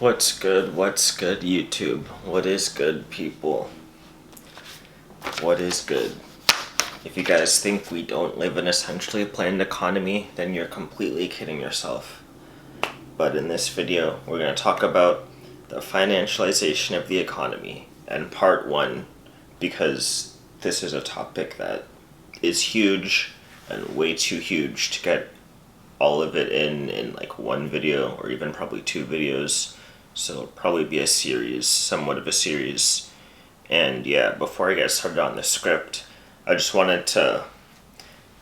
What's good? What's good, YouTube? What is good, people? What is good? If you guys think we don't live in a centrally planned economy, then you're completely kidding yourself. But in this video, we're going to talk about the financialization of the economy, and part one, because this is a topic that is huge and way too huge to get all of it in like one video or even probably two videos. So it'll probably be a series, somewhat of a series. And yeah, before I get started on the script, I just wanted to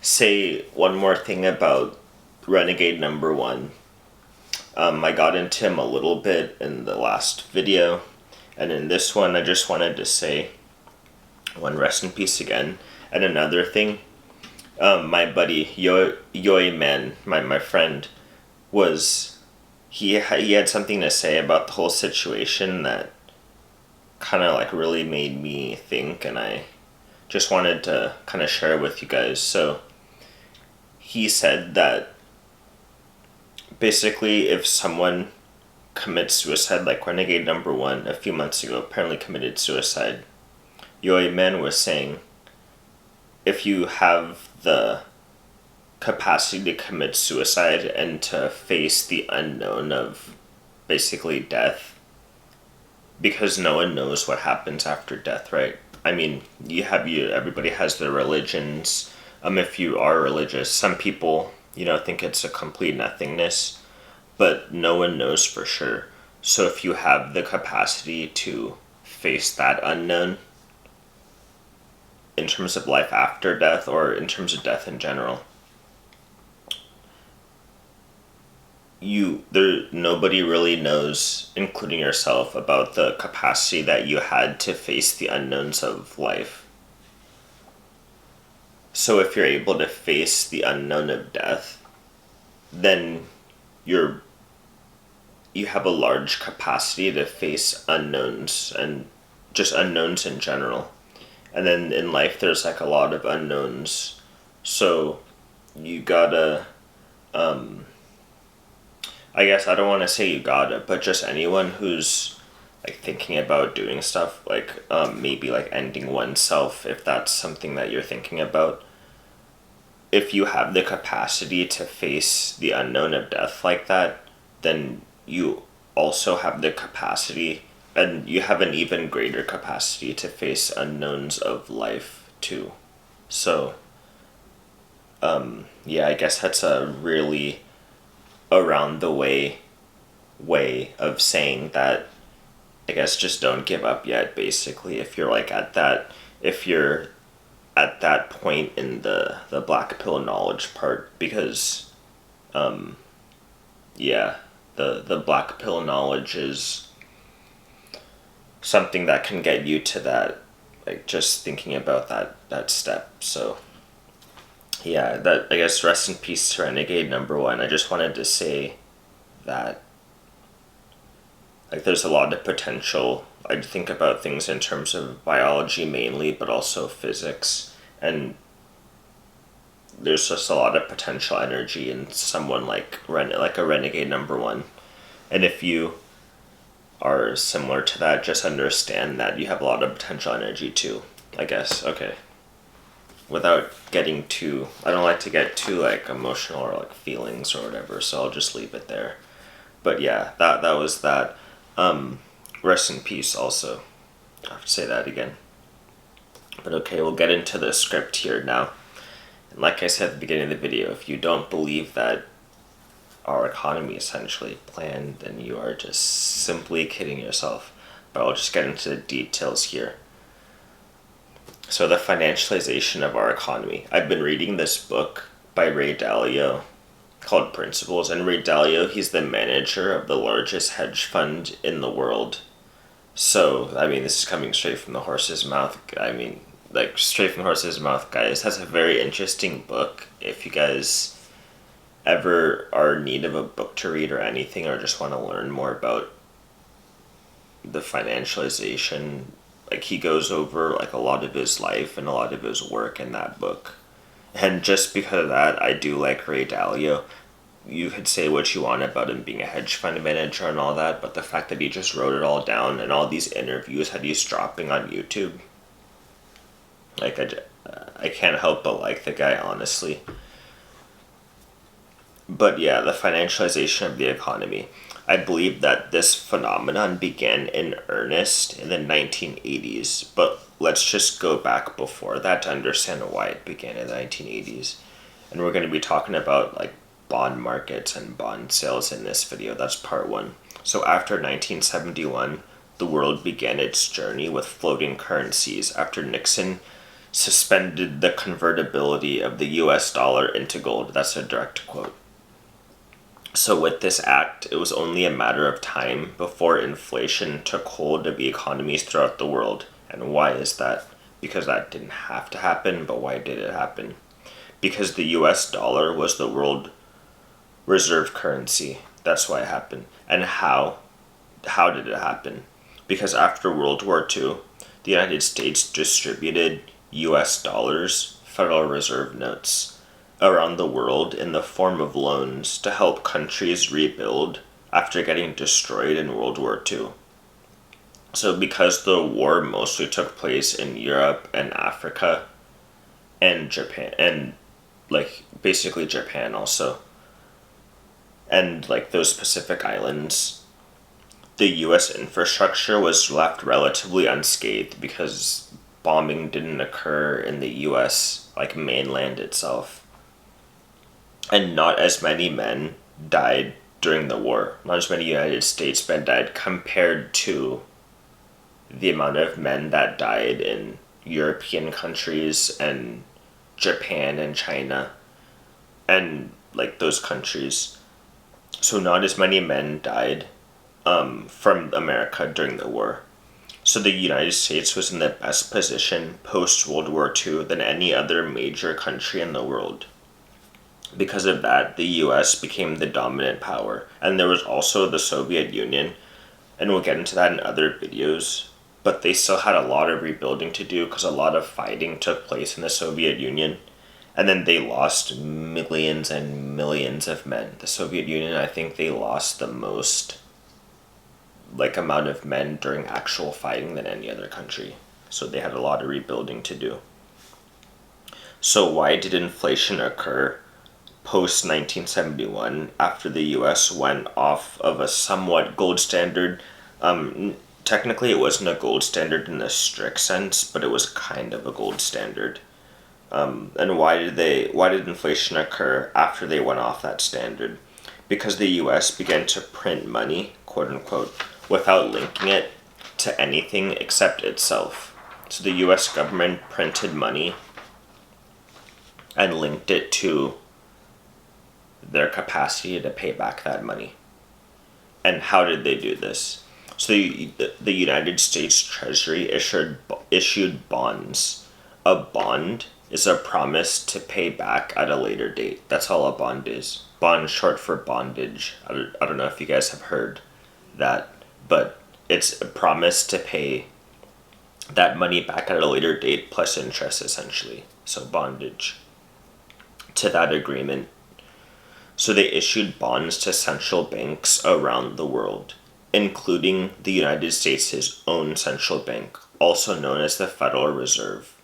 say one more thing about Renegade number one. I got into him a little bit in the last video, and in this one I just wanted to say one, rest in peace again. And another thing, my buddy Yoy Man, my friend, he had something to say about the whole situation that kind of like really made me think, and I just wanted to kind of share with you guys. So he said that basically if someone commits suicide, like Renegade number one a few months ago apparently committed suicide, Yoy Man was saying if you have the capacity to commit suicide and to face the unknown of basically death, because no one knows what happens after death, right? I mean, everybody has their religions. If you are religious, some people, think it's a complete nothingness, but no one knows for sure. So if you have the capacity to face that unknown in terms of life after death or in terms of death in general, nobody really knows, including yourself, about the capacity that you had to face the unknowns of life. So if you're able to face the unknown of death, then you have a large capacity to face unknowns, and just unknowns in general. And then in life there's like a lot of unknowns, so you gotta I guess I don't want to say you gotta, but just anyone who's like thinking about doing stuff like maybe like ending oneself, if that's something that you're thinking about, if you have the capacity to face the unknown of death like that, then you also have the capacity, and you have an even greater capacity to face unknowns of life too. So yeah, I guess that's a really around the way of saying that, I guess, just don't give up yet, basically, if you're at that point in the black pill knowledge part, because yeah, the black pill knowledge is something that can get you to that, like just thinking about that step. So yeah, that, I guess, rest in peace to Renegade number one. I just wanted to say that, like, there's a lot of potential. I think about things in terms of biology mainly, but also physics, and there's just a lot of potential energy in someone like a Renegade number one. And if you are similar to that, just understand that you have a lot of potential energy too, I guess. Okay. Without getting too, I don't like to get too like emotional or like feelings or whatever, so I'll just leave it there. But yeah, that was that. Rest in peace also. I have to say that again. But okay, we'll get into the script here now. And like I said at the beginning of the video, if you don't believe that our economy is essentially planned, then you are just simply kidding yourself. But I'll just get into the details here. So the financialization of our economy. I've been reading this book by Ray Dalio called Principles, and Ray Dalio, he's the manager of the largest hedge fund in the world. So, I mean, this is coming straight from the horse's mouth. I mean, like, straight from the horse's mouth, guys. That's a very interesting book. If you guys ever are in need of a book to read or anything, or just want to learn more about the financialization, like, he goes over like a lot of his life and a lot of his work in that book. And just because of that, I do like Ray Dalio. you could say what you want about him being a hedge fund manager and all that, but the fact that he just wrote it all down and all these interviews that he's dropping on YouTube, like I can't help but like the guy, honestly. But yeah, the financialization of the economy. I believe that this phenomenon began in earnest in the 1980s, but let's just go back before that to understand why it began in the 1980s. And we're going to be talking about like bond markets and bond sales in this video. That's part one. So after 1971, the world began its journey with floating currencies after Nixon suspended the convertibility of the US dollar into gold. That's a direct quote. So with this act, it was only a matter of time before inflation took hold of economies throughout the world. And why is that? Because that didn't have to happen, but why did it happen? Because the US dollar was the world reserve currency. That's why it happened. And how? How did it happen? Because after World War II, the United States distributed US dollars, Federal Reserve notes, around the world in the form of loans to help countries rebuild after getting destroyed in World War II. So because the war mostly took place in Europe and Africa and Japan, and like basically Japan also, and like those Pacific islands, the US infrastructure was left relatively unscathed because bombing didn't occur in the US, like mainland itself. And not as many men died during the war. Not as many United States men died compared to the amount of men that died in European countries and Japan and China and like those countries. So not as many men died from America during the war. So the United States was in the best position post-World War II than any other major country in the world. Because of that, the US became the dominant power. And there was also the Soviet Union, and we'll get into that in other videos, but they still had a lot of rebuilding to do because a lot of fighting took place in the Soviet Union. And then they lost millions and millions of men. The Soviet Union, I think they lost the most like amount of men during actual fighting than any other country. So they had a lot of rebuilding to do. So why did inflation occur post 1971 after the US went off of a somewhat gold standard? Technically it wasn't a gold standard in the strict sense, but it was kind of a gold standard. And why did inflation occur after they went off that standard? Because the US began to print money, quote unquote, without linking it to anything except itself. So the US government printed money and linked it to their capacity to pay back that money. And how did they do this? So the United States Treasury issued bonds. A bond is a promise to pay back at a later date. That's all a bond is. Bond short for bondage. I don't know if you guys have heard that, but it's a promise to pay that money back at a later date plus interest, essentially. So bondage. To that agreement. So they issued bonds to central banks around the world, including the United States' own central bank, also known as the Federal Reserve.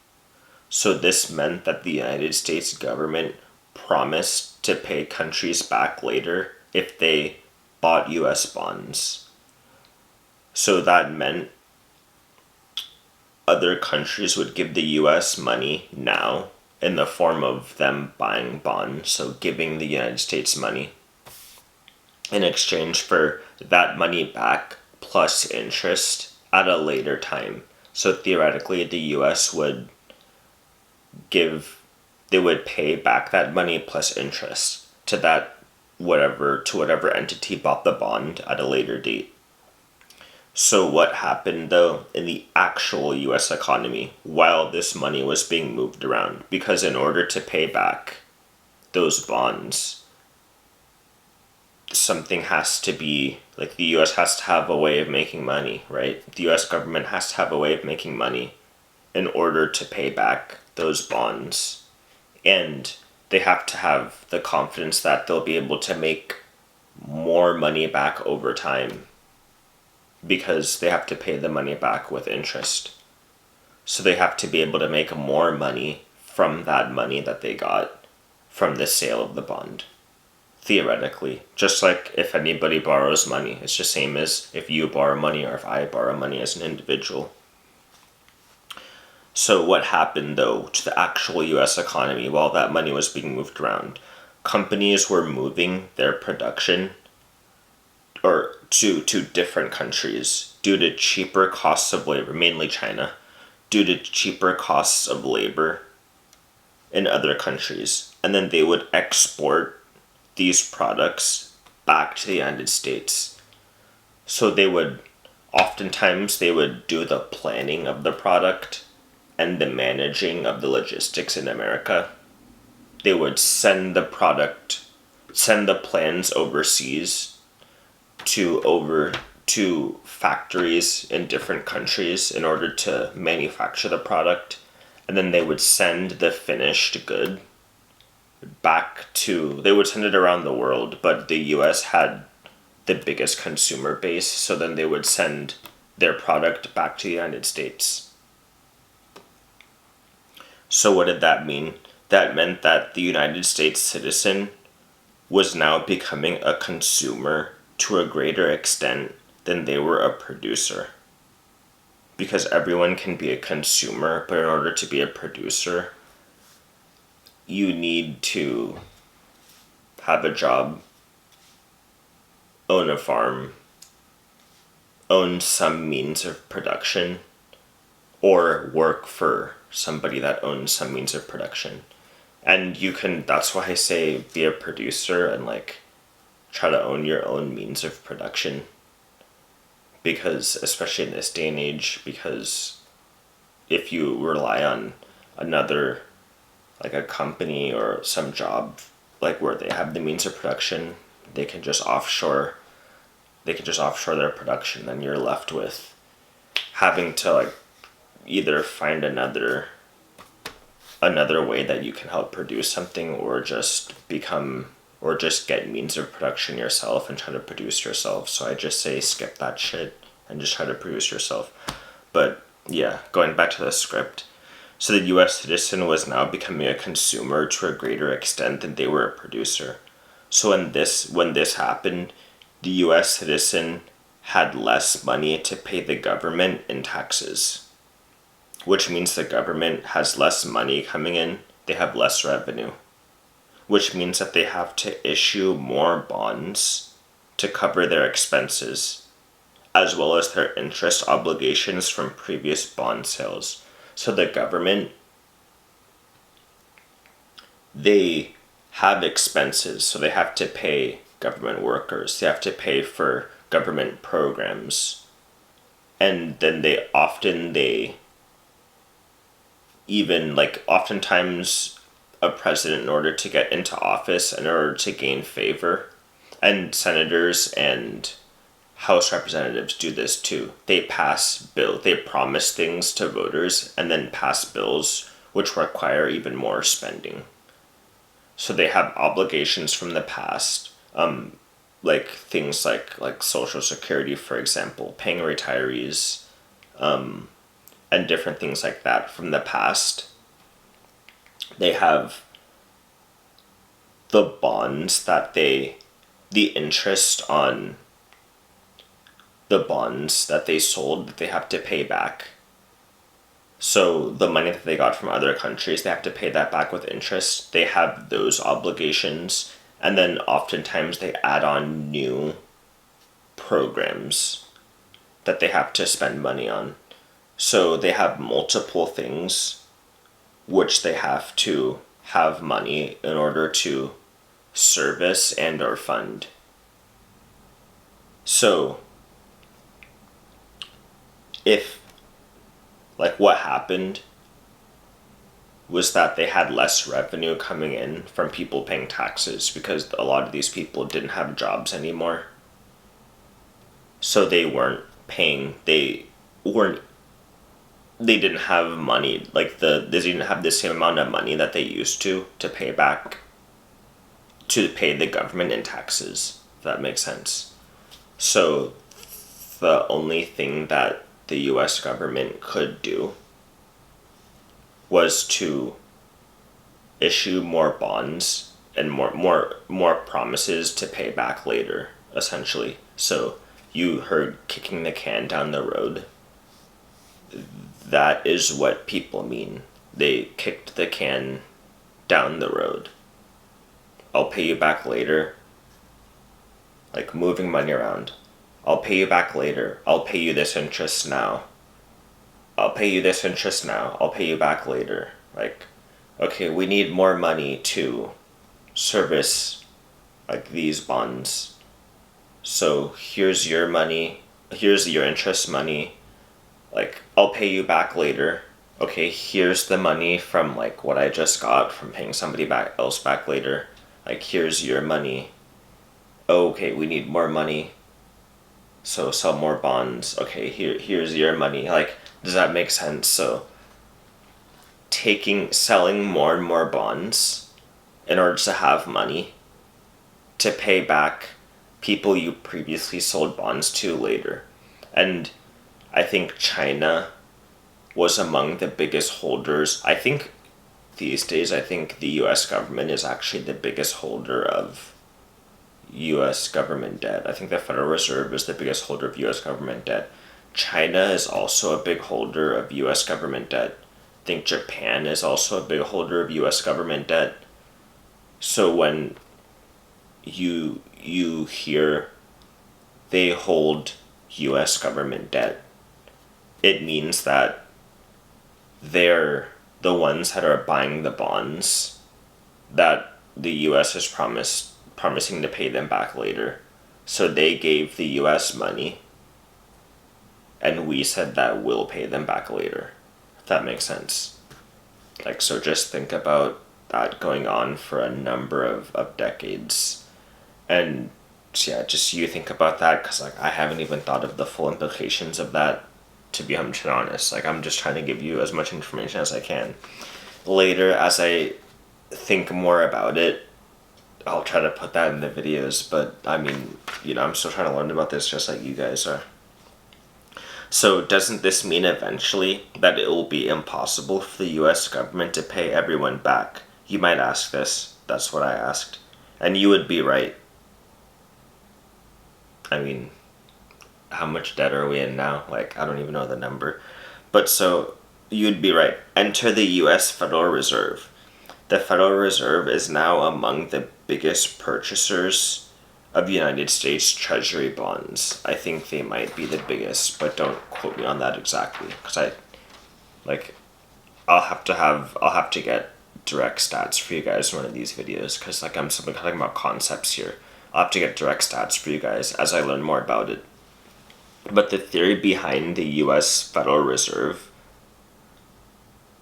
So this meant that the United States government promised to pay countries back later if they bought US bonds. So that meant other countries would give the US money now in the form of them buying bonds, so giving the United States money in exchange for that money back plus interest at a later time. So theoretically the US would pay back that money plus interest to whatever entity bought the bond at a later date. So what happened though in the actual US economy while this money was being moved around? Because in order to pay back those bonds, something has to be, like the US has to have a way of making money, right? The US government has to have a way of making money in order to pay back those bonds. And they have to have the confidence that they'll be able to make more money back over time because they have to pay the money back with interest. So they have to be able to make more money from that money that they got from the sale of the bond. Theoretically, just like if anybody borrows money, it's the same as if you borrow money or if I borrow money as an individual. So what happened though to the actual US economy while that money was being moved around? Companies were moving their production or to different countries due to cheaper costs of labor, mainly China, due to cheaper costs of labor in other countries. And then they would export these products back to the United States. So oftentimes they would do the planning of the product and the managing of the logistics in America. They would send the plans overseas to factories in different countries in order to manufacture the product, and then they would send the finished good they would send it around the world, but the US had the biggest consumer base, so then they would send their product back to the United States. So what did that mean? That meant that the United States citizen was now becoming a consumer to a greater extent than they were a producer. Because everyone can be a consumer, but in order to be a producer, you need to have a job, own a farm, own some means of production, or work for somebody that owns some means of production. And that's why I say be a producer and try to own your own means of production. Because, especially in this day and age, because if you rely on another, a company or some job, where they have the means of production, they can just offshore their production, and you're left with having to either find another way that you can help produce something, or just get means of production yourself and try to produce yourself. So I just say skip that shit and just try to produce yourself. But yeah, going back to the script. So the US citizen was now becoming a consumer to a greater extent than they were a producer. So when this happened, the US citizen had less money to pay the government in taxes, which means the government has less money coming in, they have less revenue, which means that they have to issue more bonds to cover their expenses, as well as their interest obligations from previous bond sales. So the government, they have expenses, so they have to pay government workers, they have to pay for government programs, and then oftentimes a president, in order to get into office, in order to gain favor, and senators and House representatives do this too. They promise things to voters and then pass bills which require even more spending. So they have obligations from the past, things like Social Security, for example, paying retirees, and different things like that from the past. They have the bonds the interest on the bonds that they sold that they have to pay back. So the money that they got from other countries, they have to pay that back with interest. They have those obligations, and then oftentimes they add on new programs that they have to spend money on. So they have multiple things which they have to have money in order to service and or fund. So what happened was that they had less revenue coming in from people paying taxes because a lot of these people didn't have jobs anymore. So they didn't have money, they didn't have the same amount of money that they used to pay back to pay the government in taxes, if that makes sense. So the only thing that the US government could do was to issue more bonds and more promises to pay back later, essentially. So you heard kicking the can down the road. That is what people mean. They kicked the can down the road. I'll pay you back later. Like moving money around. I'll pay you back later. I'll pay you this interest now. I'll pay you this interest now. I'll pay you back later. Like, okay, we need more money to service like these bonds. So here's your money. Here's your interest money. Like, I'll pay you back later. Okay, here's the money from like what I just got from paying somebody else back later. Like, here's your money. Okay, we need more money. So sell more bonds. Okay, here's your money. Like, does that make sense? So selling more and more bonds in order to have money to pay back people you previously sold bonds to later. And I think China was among the biggest holders. I think these days, I think the US government is actually the biggest holder of US government debt. I think the Federal Reserve is the biggest holder of US government debt. China is also a big holder of US government debt. I think Japan is also a big holder of US government debt. So when you hear they hold US government debt, it means that they're the ones that are buying the bonds that the US is promising to pay them back later. So they gave the US money and we said that we'll pay them back later. If that makes sense. Like, so just think about that going on for a number of decades. And yeah, just you think about that, because like I haven't even thought of the full implications of that, to be 100% honest. Like, I'm just trying to give you as much information as I can. Later, as I think more about it, I'll try to put that in the videos, but I mean, I'm still trying to learn about this just like you guys are. So doesn't this mean eventually that it will be impossible for the US government to pay everyone back? You might ask this. That's what I asked. And you would be right. I mean, how much debt are we in now? Like, I don't even know the number. But so, you'd be right. Enter the US Federal Reserve. The Federal Reserve is now among the biggest purchasers of United States Treasury bonds. I think they might be the biggest, but don't quote me on that exactly, because I'll have to get direct stats for you guys in one of these videos, because like I'm simply talking about concepts here. I'll have to get direct stats for you guys as I learn more about it. But the theory behind the US Federal Reserve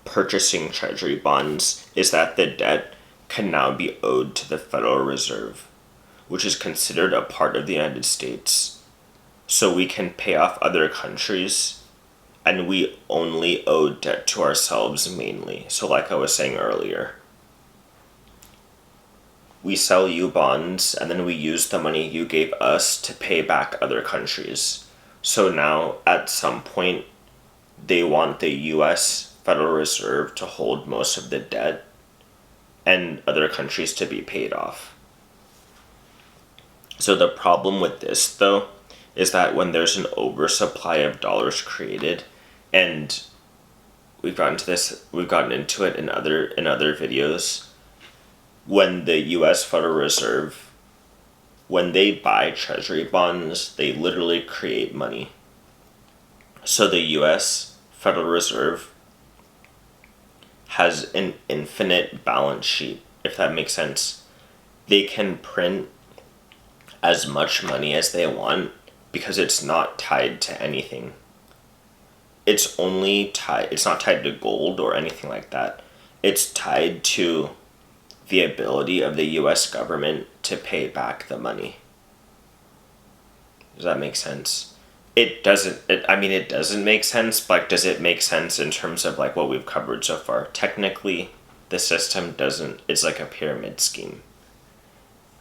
purchasing treasury bonds is that the debt can now be owed to the Federal Reserve, which is considered a part of the United States. So we can pay off other countries, and we only owe debt to ourselves mainly. So like I was saying earlier, we sell you bonds, and then we use the money you gave us to pay back other countries. So now, at some point, they want the US Federal Reserve to hold most of the debt and other countries to be paid off. So the problem with this, though, is that when there's an oversupply of dollars created, and we've gotten into it in other videos, when the US Federal Reserve, when they buy treasury bonds, they literally create money. So the US Federal Reserve has an infinite balance sheet, if that makes sense. They can print as much money as they want because it's not tied to anything. It's not tied to gold or anything like that. It's tied to the ability of the US government to pay back the money. Does that make sense? It doesn't make sense, but does it make sense in terms of like what we've covered so far? Technically, the system doesn't. It's like a pyramid scheme.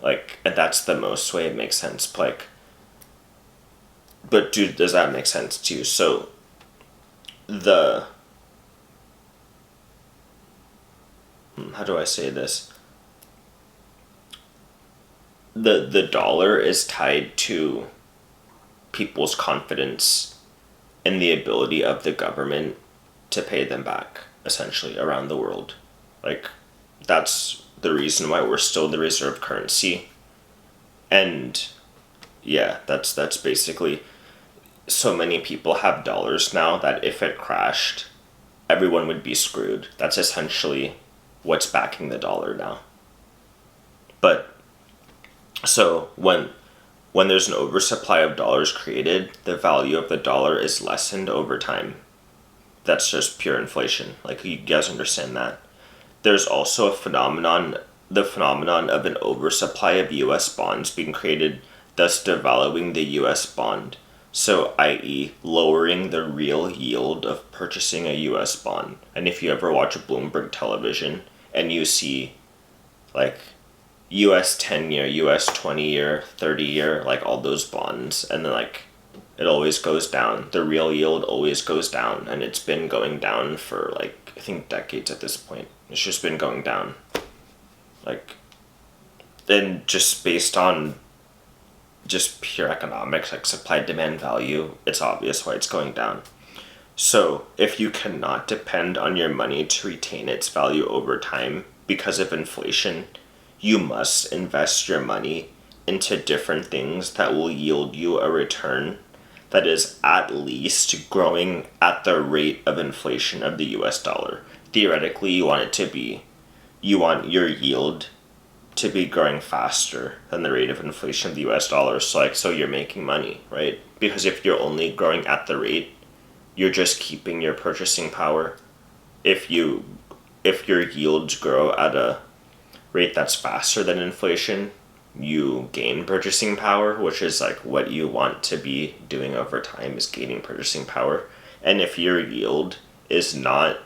Like, and that's the most way it makes sense. But dude, does that make sense to you? So the how do I say this? The dollar is tied to people's confidence in the ability of the government to pay them back, essentially, around the world. Like, that's the reason why we're still the reserve currency. And yeah, that's basically, so many people have dollars now that if it crashed, everyone would be screwed. That's essentially what's backing the dollar now. But so when there's an oversupply of dollars created, the value of the dollar is lessened over time. That's just pure inflation. Like, you guys understand that. There's also the phenomenon of an oversupply of US bonds being created, thus devaluing the US bond. So, i.e., lowering the real yield of purchasing a US bond. And if you ever watch Bloomberg television and you see, like, US 10-year, US 20-year, 30-year, like all those bonds, and then, like, it always goes down. The real yield always goes down, and it's been going down for, like, I think decades at this point. It's just been going down. Like, and just based on just pure economics, like supply demand value, it's obvious why it's going down. So, if you cannot depend on your money to retain its value over time because of inflation, you must invest your money into different things that will yield you a return that is at least growing at the rate of inflation of the US dollar. Theoretically, you want your yield to be growing faster than the rate of inflation of the US dollar. So you're making money, right? Because if you're only growing at the rate, you're just keeping your purchasing power. If your yields grow at a rate that's faster than inflation, you gain purchasing power, which is like what you want to be doing over time, is gaining purchasing power. And if your yield is not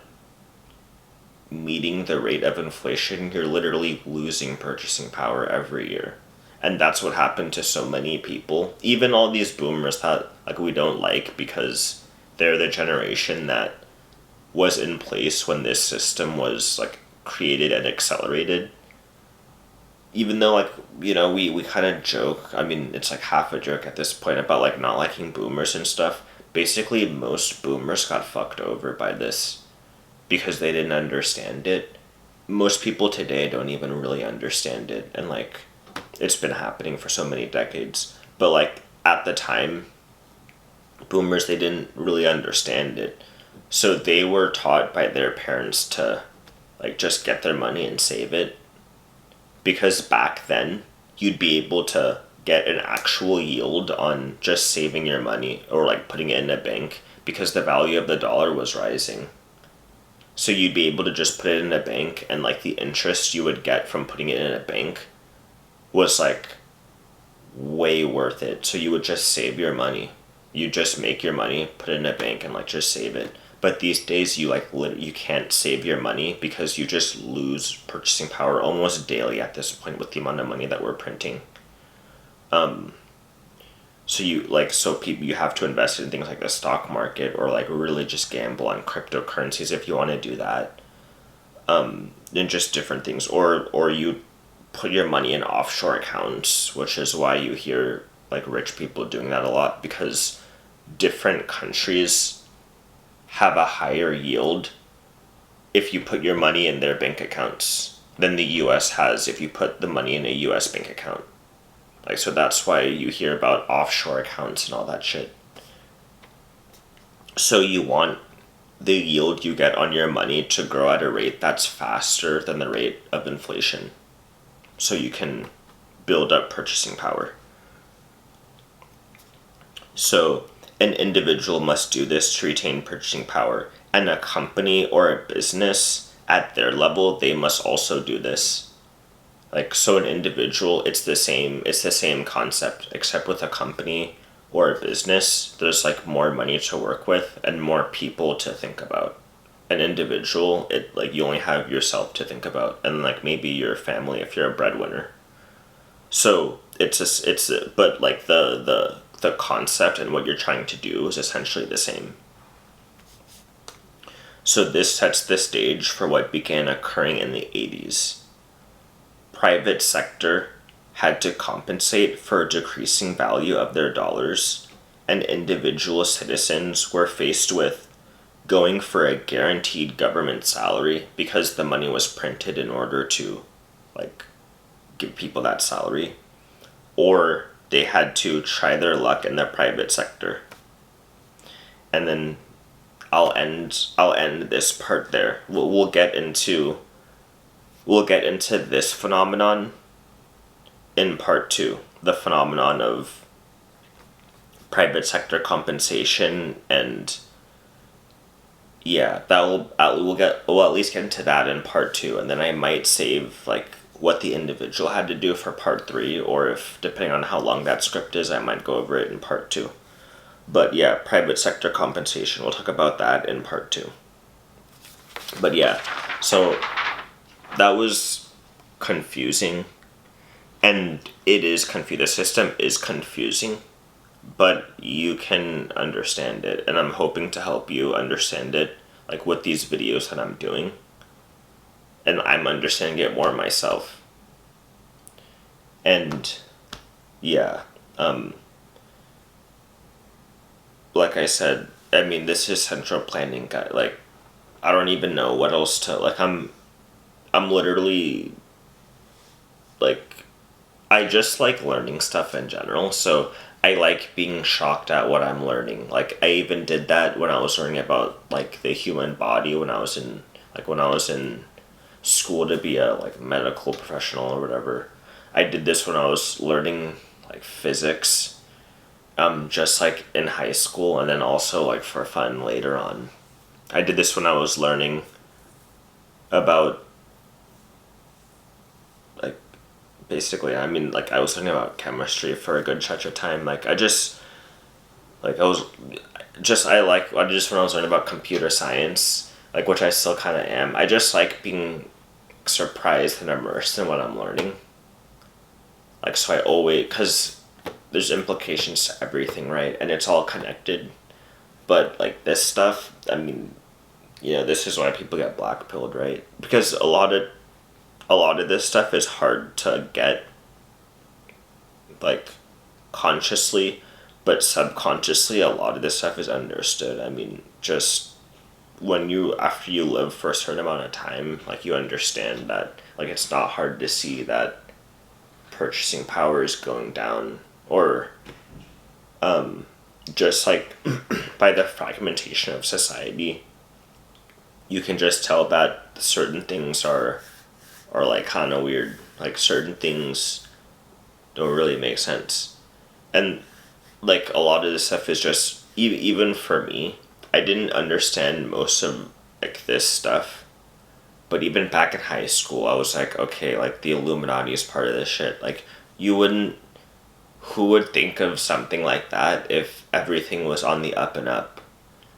meeting the rate of inflation, you're literally losing purchasing power every year. And that's what happened to so many people, even all these boomers that, like, we don't like because they're the generation that was in place when this system was, like, created and accelerated. Even though, like, we kind of joke, I mean, it's like half a joke at this point about, like, not liking boomers and stuff. Basically, most boomers got fucked over by this because they didn't understand it. Most people today don't even really understand it, and, like, it's been happening for so many decades. But, like, at the time, boomers, they didn't really understand it. So they were taught by their parents to, like, just get their money and save it. Because back then, you'd be able to get an actual yield on just saving your money or, like, putting it in a bank because the value of the dollar was rising. So you'd be able to just put it in a bank, and, like, the interest you would get from putting it in a bank was, like, way worth it. So you would just save your money. You just make your money, put it in a bank, and, like, just save it. But these days, you, like, you can't save your money because you just lose purchasing power almost daily at this point with the amount of money that we're printing. So you have to invest in things like the stock market, or, like, really just gamble on cryptocurrencies if you want to do that. And just different things, or you put your money in offshore accounts, which is why you hear, like, rich people doing that a lot, because different countries have a higher yield if you put your money in their bank accounts than the US has if you put the money in a US bank account. Like, so that's why you hear about offshore accounts and all that shit. So you want the yield you get on your money to grow at a rate that's faster than the rate of inflation, so you can build up purchasing power. So an individual must do this to retain purchasing power, and a company or a business at their level, they must also do this. Like, so an individual, it's the same concept, except with a company or a business, there's, like, more money to work with and more people to think about. An individual, you only have yourself to think about, and, like, maybe your family if you're a breadwinner. So but like the concept and what you're trying to do is essentially the same. So this sets the stage for what began occurring in the 80s. Private sector had to compensate for a decreasing value of their dollars, and individual citizens were faced with going for a guaranteed government salary because the money was printed in order to like give people that salary, or they had to try their luck in the private sector. And then I'll end this part there. We'll get into this phenomenon in part 2, the phenomenon of private sector compensation, and yeah, we'll at least get into that in part 2, and then I might save like what the individual had to do for part 3, or if depending on how long that script is, I might go over it in part 2. But yeah, private sector compensation, we'll talk about that in part 2. But yeah, so that was confusing, and it is confusing. The system is confusing, but you can understand it, and I'm hoping to help you understand it, like with these videos that I'm doing, and I'm understanding it more myself. And yeah, like I said, I mean, this is central planning, guy. Like, I don't even know what else to like. I'm literally like, I just like learning stuff in general. So I like being shocked at what I'm learning. Like, I even did that when I was learning about like the human body when I was in school to be a like medical professional or whatever. I did this when I was learning like physics, just like in high school, and then also like for fun later on. I did this when I was learning about like basically, I mean, like I was learning about chemistry for a good stretch of time. Like I just like I just when I was learning about computer science, like which I still kind of am. I just like being surprised and immersed in what I'm learning. Like, so I always, because there's implications to everything, right? And it's all connected. But like this stuff, I mean, this is why people get blackpilled, right? Because a lot of this stuff is hard to get like consciously, but subconsciously a lot of this stuff is understood. I mean, just after you live for a certain amount of time, like you understand that like it's not hard to see that purchasing power is going down, or just like by the fragmentation of society, you can just tell that certain things are like kind of weird. Like certain things don't really make sense, and like a lot of this stuff is just even for me. I didn't understand most of like this stuff, but even back in high school, I was like, okay, like the Illuminati is part of this shit. Like you wouldn't. Who would think of something like that if everything was on the up and up?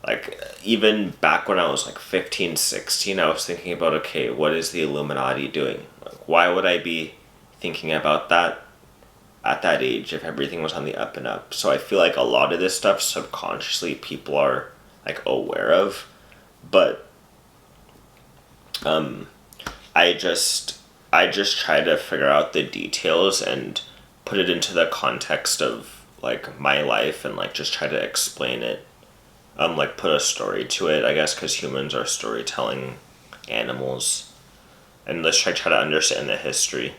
Like, even back when I was like 15, 16, I was thinking about, okay, what is the Illuminati doing? Like, why would I be thinking about that at that age if everything was on the up and up? So I feel like a lot of this stuff subconsciously people are like aware of, but I just try to figure out the details and put it into the context of like my life, and like just try to explain it, like put a story to it, I guess, because humans are storytelling animals, and let's try to understand the history.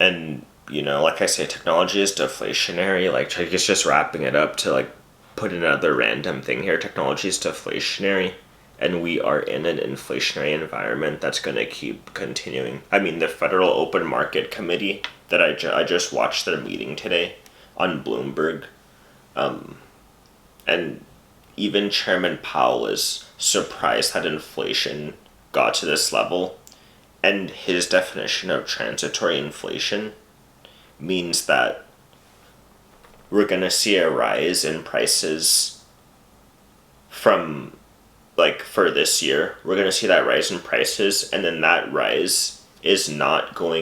And like I say, technology is deflationary. Like I guess just wrapping it up to like put another random thing here, technology is deflationary, and we are in an inflationary environment that's going to keep continuing. I mean, the Federal Open Market Committee that I just watched their meeting today on Bloomberg, and even Chairman Powell is surprised that inflation got to this level, and his definition of transitory inflation means that we're going to see a rise in prices from like for this year. We're going to see that rise in prices, and then that rise is not going